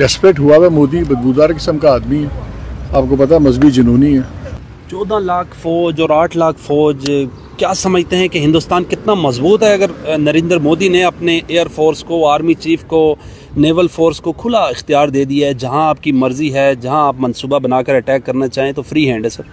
Desperate हुआ है मोदी, बदबूदार किस्म का आदमी है, आपको पता है, मजहबी जुनूनी है। 14 लाख फौज और 8 लाख फौज, क्या समझते हैं कि हिंदुस्तान कितना मजबूत है अगर नरेंद्र मोदी ने अपने एयरफोर्स को, आर्मी चीफ को, नेवल फोर्स को खुला इख्तियार दे दिया है, जहां आपकी मर्जी है, जहां आप मंसूबा बनाकर अटैक करना चाहें तो फ्री हैंड है सर?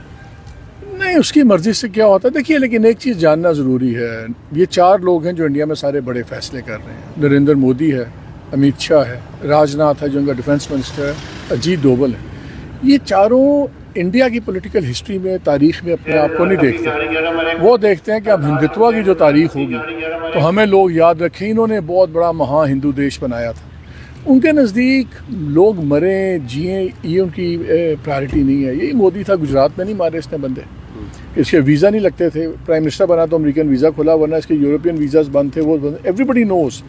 नहीं, उसकी मर्जी से क्या होता है देखिए, लेकिन एक चीज़ जानना ज़रूरी है, ये 4 लोग हैं जो इंडिया में सारे बड़े फैसले कर रहे हैं। नरेंद्र मोदी है, अमित शाह है, राजनाथ है जो उनका डिफेंस मिनिस्टर है, अजीत डोवल है। ये चारों इंडिया की पॉलिटिकल हिस्ट्री में, तारीख में अपने आप को नहीं देखते। वो देखते हैं कि अब हिंदुत्व की जो तारीख होगी तो हमें लोग याद रखें, इन्होंने बहुत बड़ा महा हिंदू देश बनाया था। उनके नज़दीक लोग मरें जिए ये उनकी प्रायोरिटी नहीं है। यही मोदी था, गुजरात में नहीं मारे इसने बंदे, इसके वीज़ा नहीं लगते थे, प्राइम मिनिस्टर बना तो अमेरिकन वीज़ा खुला, वरना इसके यूरोपियन वीज़ाज बंद थे, वो बंद। एवरीबडी नोज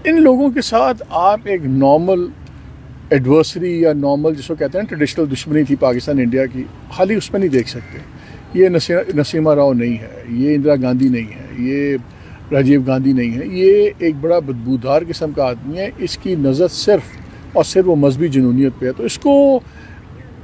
इन लोगों के साथ आप एक नॉर्मल एडवर्सरी या नॉर्मल जिसको कहते हैं ट्रेडिशनल दुश्मनी थी पाकिस्तान इंडिया की, खाली उसमें नहीं देख सकते। ये नसीमा राव नहीं है, ये इंदिरा गांधी नहीं है, ये राजीव गांधी नहीं है, ये एक बड़ा बदबूदार किस्म का आदमी है। इसकी नज़र सिर्फ और सिर्फ वो मजहबी जुनूनियत पे है। तो इसको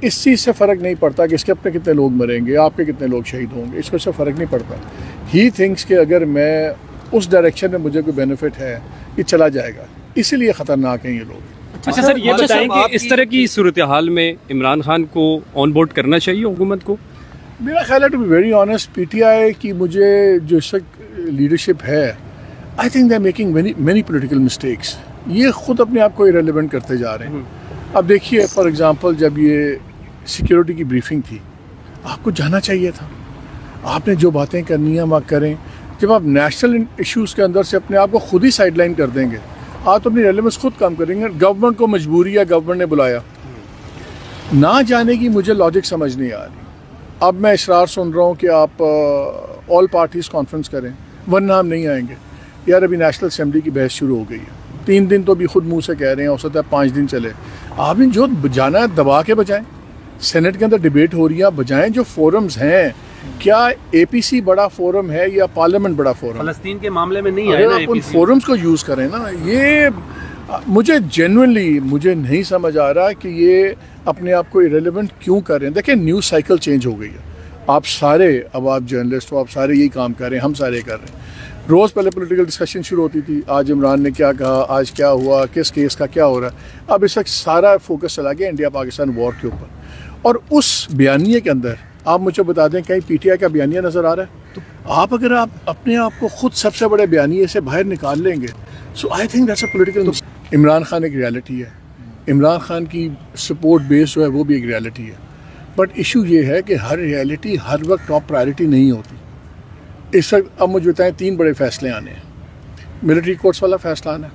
इस चीज़ से फ़र्क नहीं पड़ता कि इसके अपने कितने लोग मरेंगे, आपके कितने लोग शहीद होंगे, इसको इससे फ़र्क नहीं पड़ता। ही थिंक्स कि अगर मैं उस डायरेक्शन में मुझे कोई बेनिफिट है, ये चला जाएगा, इसीलिए ख़तरनाक हैं ये लोग। अच्छा सर, ये बताएं कि इस तरह की सूरत हाल में इमरान खान को ऑन बोर्ड करना चाहिए हुकूमत को? मेरा ख्याल है, to be very honest, PTI की मुझे जो इस वक्त लीडरशिप है, I think they are making many political mistakes. ये खुद अपने आप को इरेलेवेंट करते जा रहे हैं। अब देखिए, फॉर एग्जांपल, जब ये सिक्योरिटी की ब्रीफिंग थी, आपको जाना चाहिए था, आपने जो बातें करनी है वहाँ करें। जब आप नेशनल इश्यूज़ के अंदर से अपने आप को खुद ही साइडलाइन कर देंगे, आप तो अपनी रेलेवेंस खुद कम करेंगे। गवर्नमेंट को मजबूरी है, गवर्नमेंट ने बुलाया, ना जाने की मुझे लॉजिक समझ नहीं आ रही। अब मैं इसरार सुन रहा हूँ कि आप ऑल पार्टीज़ कॉन्फ्रेंस करें, वरना हम नहीं आएंगे। यार, अभी नेशनल असेंबली की बहस शुरू हो गई है, 3 दिन तो अभी खुद मुंह से कह रहे हैं, हो सकता है 5 दिन चले। आपने जो बजाना है दबा के बजाएं। सेनेट के अंदर डिबेट हो रही है, बजाएं। जो फोरम्स हैं, क्या एपीसी बड़ा फोरम है या पार्लियामेंट बड़ा फोरम? फलस्तीन के मामले में नहीं है ना, आप उन फोरम्स को यूज़ करें ना। ये मुझे जेन्युइनली मुझे नहीं समझ आ रहा कि ये अपने आप को इरेलेवेंट क्यों कर रहे हैं। देखिए, न्यूज़ साइकिल चेंज हो गई है। आप सारे, अब आप जर्नलिस्ट हो, आप सारे यही काम कर रहे हैं, हम सारे कर रहे हैं। रोज़ पहले पॉलिटिकल डिस्कशन शुरू होती थी, आज इमरान ने क्या कहा, आज क्या हुआ, किस केस का क्या हो रहा है। अब इस वक्त सारा फोकस चला गया इंडिया पाकिस्तान वॉर के ऊपर। और उस बयानिए के अंदर आप मुझे बता दें, कहीं पीटीआई का बयानिया नज़र आ रहा है? तो आप अगर आप अपने आप को खुद सबसे बड़े बयानिए से बाहर निकाल लेंगे, so I think that's a political. Imran Khan एक रियलिटी है, इमरान खान की सपोर्ट बेस जो है वो भी एक रियलिटी है। बट इशू ये है कि हर रियलिटी हर वक्त टॉप प्रायोरिटी नहीं होती। इस वक्त अब मुझे बताएं, 3 बड़े फैसले आने हैं। मिलिट्री कोर्ट्स वाला फैसला आना है,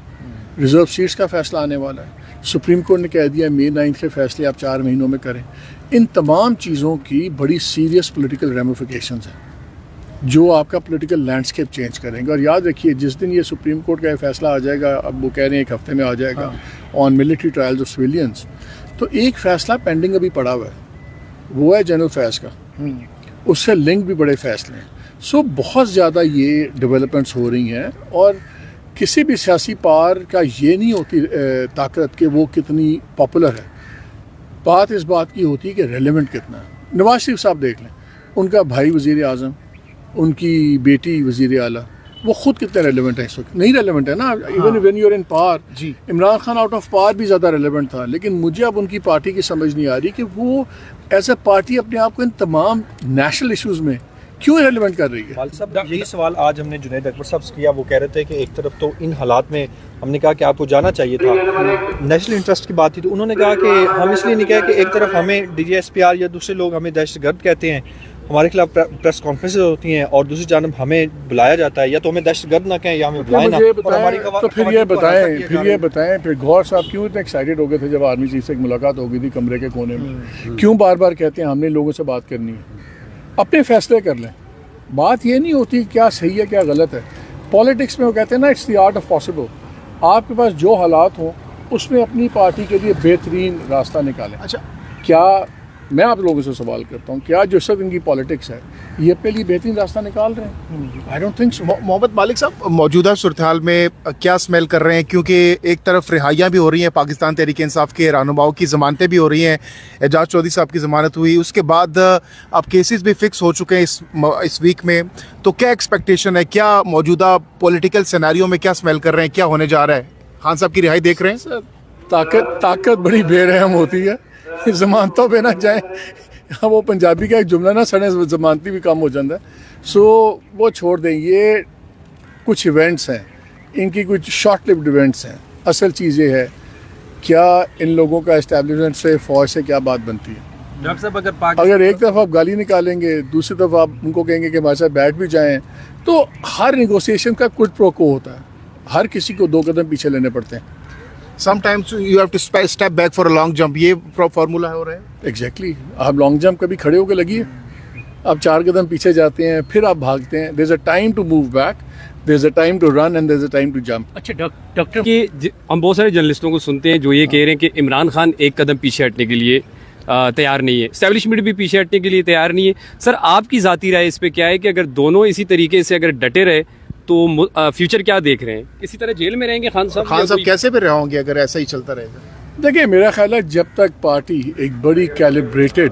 रिजर्व सीट्स का फैसला आने वाला है, सुप्रीम कोर्ट ने कह दिया May 9 के फैसले आप 4 महीनों में करें। इन तमाम चीज़ों की बड़ी सीरियस पॉलिटिकल रेमिफिकेशंस हैं जो आपका पॉलिटिकल लैंडस्केप चेंज करेंगे। और याद रखिए, जिस दिन ये सुप्रीम कोर्ट का फैसला आ जाएगा, अब वो कह रहे हैं 1 हफ्ते में आ जाएगा, on military trials of civilians, तो एक फ़ैसला पेंडिंग अभी पड़ा हुआ है, वो है जनरल फैज़ का। उससे लिंक भी बड़े फैसले हैं। सो बहुत ज़्यादा ये डेवलपमेंट्स हो रही हैं। और किसी भी सियासी पार का ये नहीं होती ताकत कि वो कितनी पॉपुलर है, बात इस बात की होती है कि रेलेवेंट कितना है। नवाज शरीफ साहब देख लें, उनका भाई वज़ीर आज़म, उनकी बेटी वज़ीर आला, वो खुद कितने रेलेवेंट है इस वक्त? नहीं रेलेवेंट है ना। Even when you are in power जी। Imran Khan out of power भी ज़्यादा रेलेवेंट था। लेकिन मुझे अब उनकी पार्टी की समझ नहीं आ रही कि वो एज ए पार्टी अपने आप को इन तमाम नेशनल इशूज़ में क्यों रेलेवेंट कर रही है। साहब, यही सवाल आज हमने जुनैद अकबर साहब से किया। वो कह रहे थे कि एक तरफ तो इन हालात में हमने कहा कि आपको जाना चाहिए था, नेशनल इंटरेस्ट की बात थी, तो उन्होंने कहा कि हम इसलिए नहीं कहा कि एक तरफ हमें DGSPR या दूसरे लोग हमें दहशतगर्द कहते हैं, हमारे खिलाफ प्रेस कॉन्फ्रेंसेज होती हैं, और दूसरी जानब हमें बुलाया जाता है, या तो हमें दहशतगर्द ना कहें या हमें बुलाएं ना। तो फिर ये बताएं फिर गौर साहब क्यों इतने एक्साइटेड हो गए थे जब आर्मी चीफ से एक मुलाकात हो गई थी कमरे के कोने में? क्यों बार बार कहते हैं हमने लोगों से बात करनी है? अपने फैसले कर लें। बात ये नहीं होती क्या सही है क्या गलत है। पॉलिटिक्स में वो कहते हैं ना, it's the art of possible. आपके पास जो हालात हों उसमें अपनी पार्टी के लिए बेहतरीन रास्ता निकालें। अच्छा, क्या मैं आप लोगों से सवाल करता हूँ, क्या जो सब इनकी पॉलिटिक्स है ये अपने लिए बेहतरीन रास्ता निकाल रहे हैं? I don't think so. Mohammad Malik साहब, मौजूदा सूरत हाल में क्या स्मेल कर रहे हैं? क्योंकि एक तरफ रिहाइयाँ भी हो रही हैं पाकिस्तान तहरीक इंसाफ के रहनुमाओं की, ज़मानतें भी हो रही हैं, एजाज चौधरी साहब की ज़मानत हुई, उसके बाद अब केसेस भी फिक्स हो चुके हैं इस वीक में, तो क्या एक्सपेक्टेशन है? क्या मौजूदा पॉलिटिकल सिनेरियो में क्या स्मेल कर रहे हैं? क्या होने जा रहा है? खान साहब की रिहाई देख रहे हैं? सर, ताकत बड़ी बेरहम होती है, जमानतों पे ना जाए। हाँ, वो पंजाबी का एक जुमला ना, सड़े जमानती भी कम हो जाता है। सो वो छोड़ दें, ये कुछ इवेंट्स हैं, इनकी कुछ शॉर्ट लिव्ड इवेंट्स हैं। असल चीज़ ये है, क्या इन लोगों का इस्टेब्लिशमेंट से, फौज से क्या बात बनती है? डॉक्टर साहब, अगर एक तरफ आप गाली निकालेंगे, दूसरी तरफ आप उनको कहेंगे कि हमारे साथ बैठ भी जाएं, तो हर नेगोशिएशन का कुछ प्रोको होता है, हर किसी को 2 कदम पीछे लेने पड़ते हैं। Sometimes you have to step back for a long jump, ये फार्मूला हो रहा है। एग्जैक्टली। आप लॉन्ग जंप कभी खड़े होकर लगिए, आप 4 कदम पीछे जाते हैं, फिर आप भागते हैं। There is a time to move back, there is a time to run and there is a time to jump. अच्छा डॉक्टर कि हम बहुत सारे जर्नलिस्टों को सुनते हैं जो ये कह रहे हैं कि इमरान खान एक कदम पीछे हटने के लिए तैयार नहीं है, एस्टेब्लिशमेंट भी पीछे हटने के लिए तैयार नहीं है। सर, आपकी ज़ाती राय इस पे क्या है कि अगर दोनों इसी तरीके से अगर डटे रहे तो फ्यूचर क्या देख रहे हैं? इसी तरह जेल में रहेंगे खान साहब? खान साहब कैसे भी रहेंगे अगर ऐसा ही चलता रहेगा? देखिए, मेरा ख्याल है जब तक पार्टी एक बड़ी कैलिब्रेटेड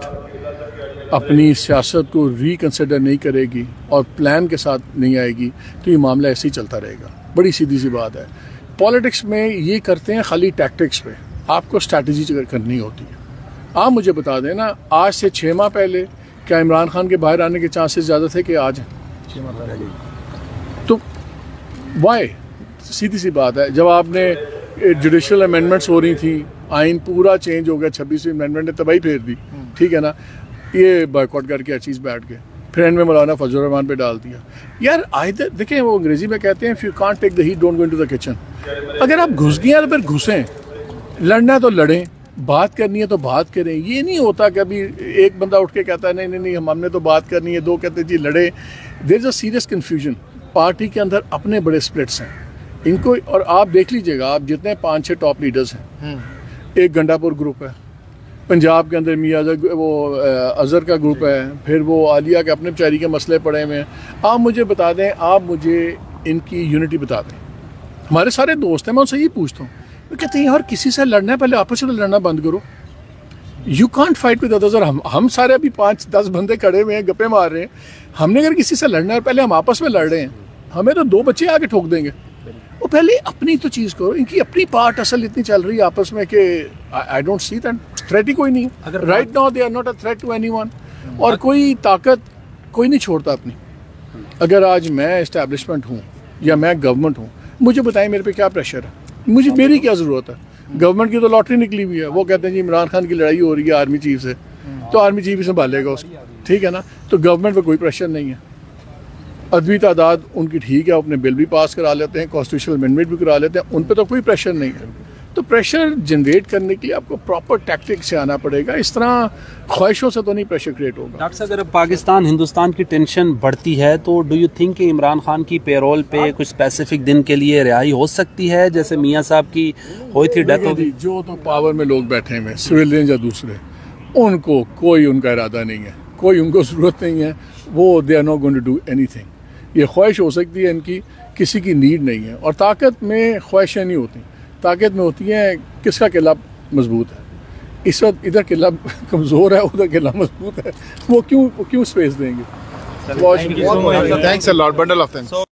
अपनी सियासत को रिकन्सिडर नहीं करेगी और प्लान के साथ नहीं आएगी, तो ये मामला ऐसे ही चलता रहेगा। बड़ी सीधी सी बात है। पॉलिटिक्स में ये करते हैं खाली टैक्टिक्स पे, आपको स्ट्रैटेजी करनी होती है। आप मुझे बता दें ना, आज से 6 माह पहले क्या इमरान खान के बाहर आने के चांसेस ज़्यादा थे कि आज हैं? 6 माह पहले। तो वाई? सीधी सी बात है, जब आपने जुडिशल अमेंडमेंट्स हो रही थी, आइन पूरा चेंज हो गया, 26वीं अमेंडमेंट ने तबाही फेर दी, ठीक है ना, ये बॉयकॉट करके हर चीज़ बैठ गए, फिर एंड में मौलाना फजल रहमान पे डाल दिया। यार आइदर देखें, वो अंग्रेजी में कहते हैं if you can't take the heat don't go into the kitchen. अगर आप घुस गए तो फिर घुसें, लड़ना है तो लड़ें, बात करनी है तो बात करें। ये नहीं होता कि अभी एक बंदा उठ के कहता है नहीं नहीं हमने तो बात करनी है, 2 कहते जी लड़े। There is a serious confusion. Party के अंदर अपने बड़े स्प्लिट्स हैं इनको, और आप देख लीजिएगा, आप जितने 5-6 टॉप लीडर्स हैं, एक गंडापुर ग्रुप है, पंजाब के अंदर मियाँ वो अजहर का ग्रुप है, फिर वो आलिया के अपने बेचारी के मसले पड़े हुए हैं। आप मुझे बता दें, आप मुझे इनकी यूनिटी बता दें। हमारे सारे दोस्त हैं, मैं उनसे ये पूछता हूँ, वो कहते हैं यार किसी से लड़ना है पहले आपस में लड़ना बंद करो। You can't fight with others. हम सारे अभी 5-10 बंदे खड़े हुए हैं, गप्पे मार रहे हैं। हमने अगर किसी से लड़ना है पहले हम आपस में लड़ रहे हैं, हमें तो 2 बच्चे आके ठोक देंगे। वो पहले अपनी तो चीज़ करो। इनकी अपनी पार्ट असल इतनी चल रही है आपस में कि I don't see that threat ही कोई नहीं है। Right now they are not a threat to anyone, और कोई ताकत कोई नहीं छोड़ता अपनी। अगर आज मैं इस्टेब्लिशमेंट हूँ या मैं गवर्नमेंट हूँ, मुझे बताएं मेरे पे क्या प्रेशर है, मुझे मेरी क्या ज़रूरत है? गवर्नमेंट की तो लॉटरी निकली हुई है। वो कहते हैं जी इमरान खान की लड़ाई हो रही है आर्मी चीफ से, तो आर्मी चीफ ही संभालेगा उसको, ठीक है ना। तो गवर्नमेंट पे कोई प्रेशर नहीं है। अदवी तादाद उनकी ठीक है, अपने बिल भी पास करा लेते हैं, कॉन्स्टिट्यूशनल अमेंडमेंट भी करा लेते हैं, उन पे तो कोई प्रेशर नहीं है। तो प्रेशर जनरेट करने के लिए आपको प्रॉपर टैक्टिक से आना पड़ेगा। इस तरह ख्वाहिशों से तो नहीं प्रेशर क्रिएट होगा। डॉक्टर साहब, अगर पाकिस्तान हिंदुस्तान की टेंशन बढ़ती है तो डू यू थिंक कि इमरान खान की पेरोल पे कुछ स्पेसिफिक दिन के लिए रिहाई हो सकती है, जैसे मियाँ साहब की हुई थी डेथ? जो तो पावर में लोग बैठे हुए सिविलियन या दूसरे, उनको कोई उनका इरादा नहीं है, कोई उनको ज़रूरत नहीं है, वो they are not going to do anything. ये ख्वाहिश हो सकती है इनकी, किसी की नीड नहीं है। और ताकत में ख्वाहिशें नहीं होती, ताकत में होती हैं किसका किला मजबूत है। इस वक्त इधर किला कमज़ोर है, उधर किला मजबूत है, वो क्यों स्पेस देंगे? Thanks a lot, bundle of thanks.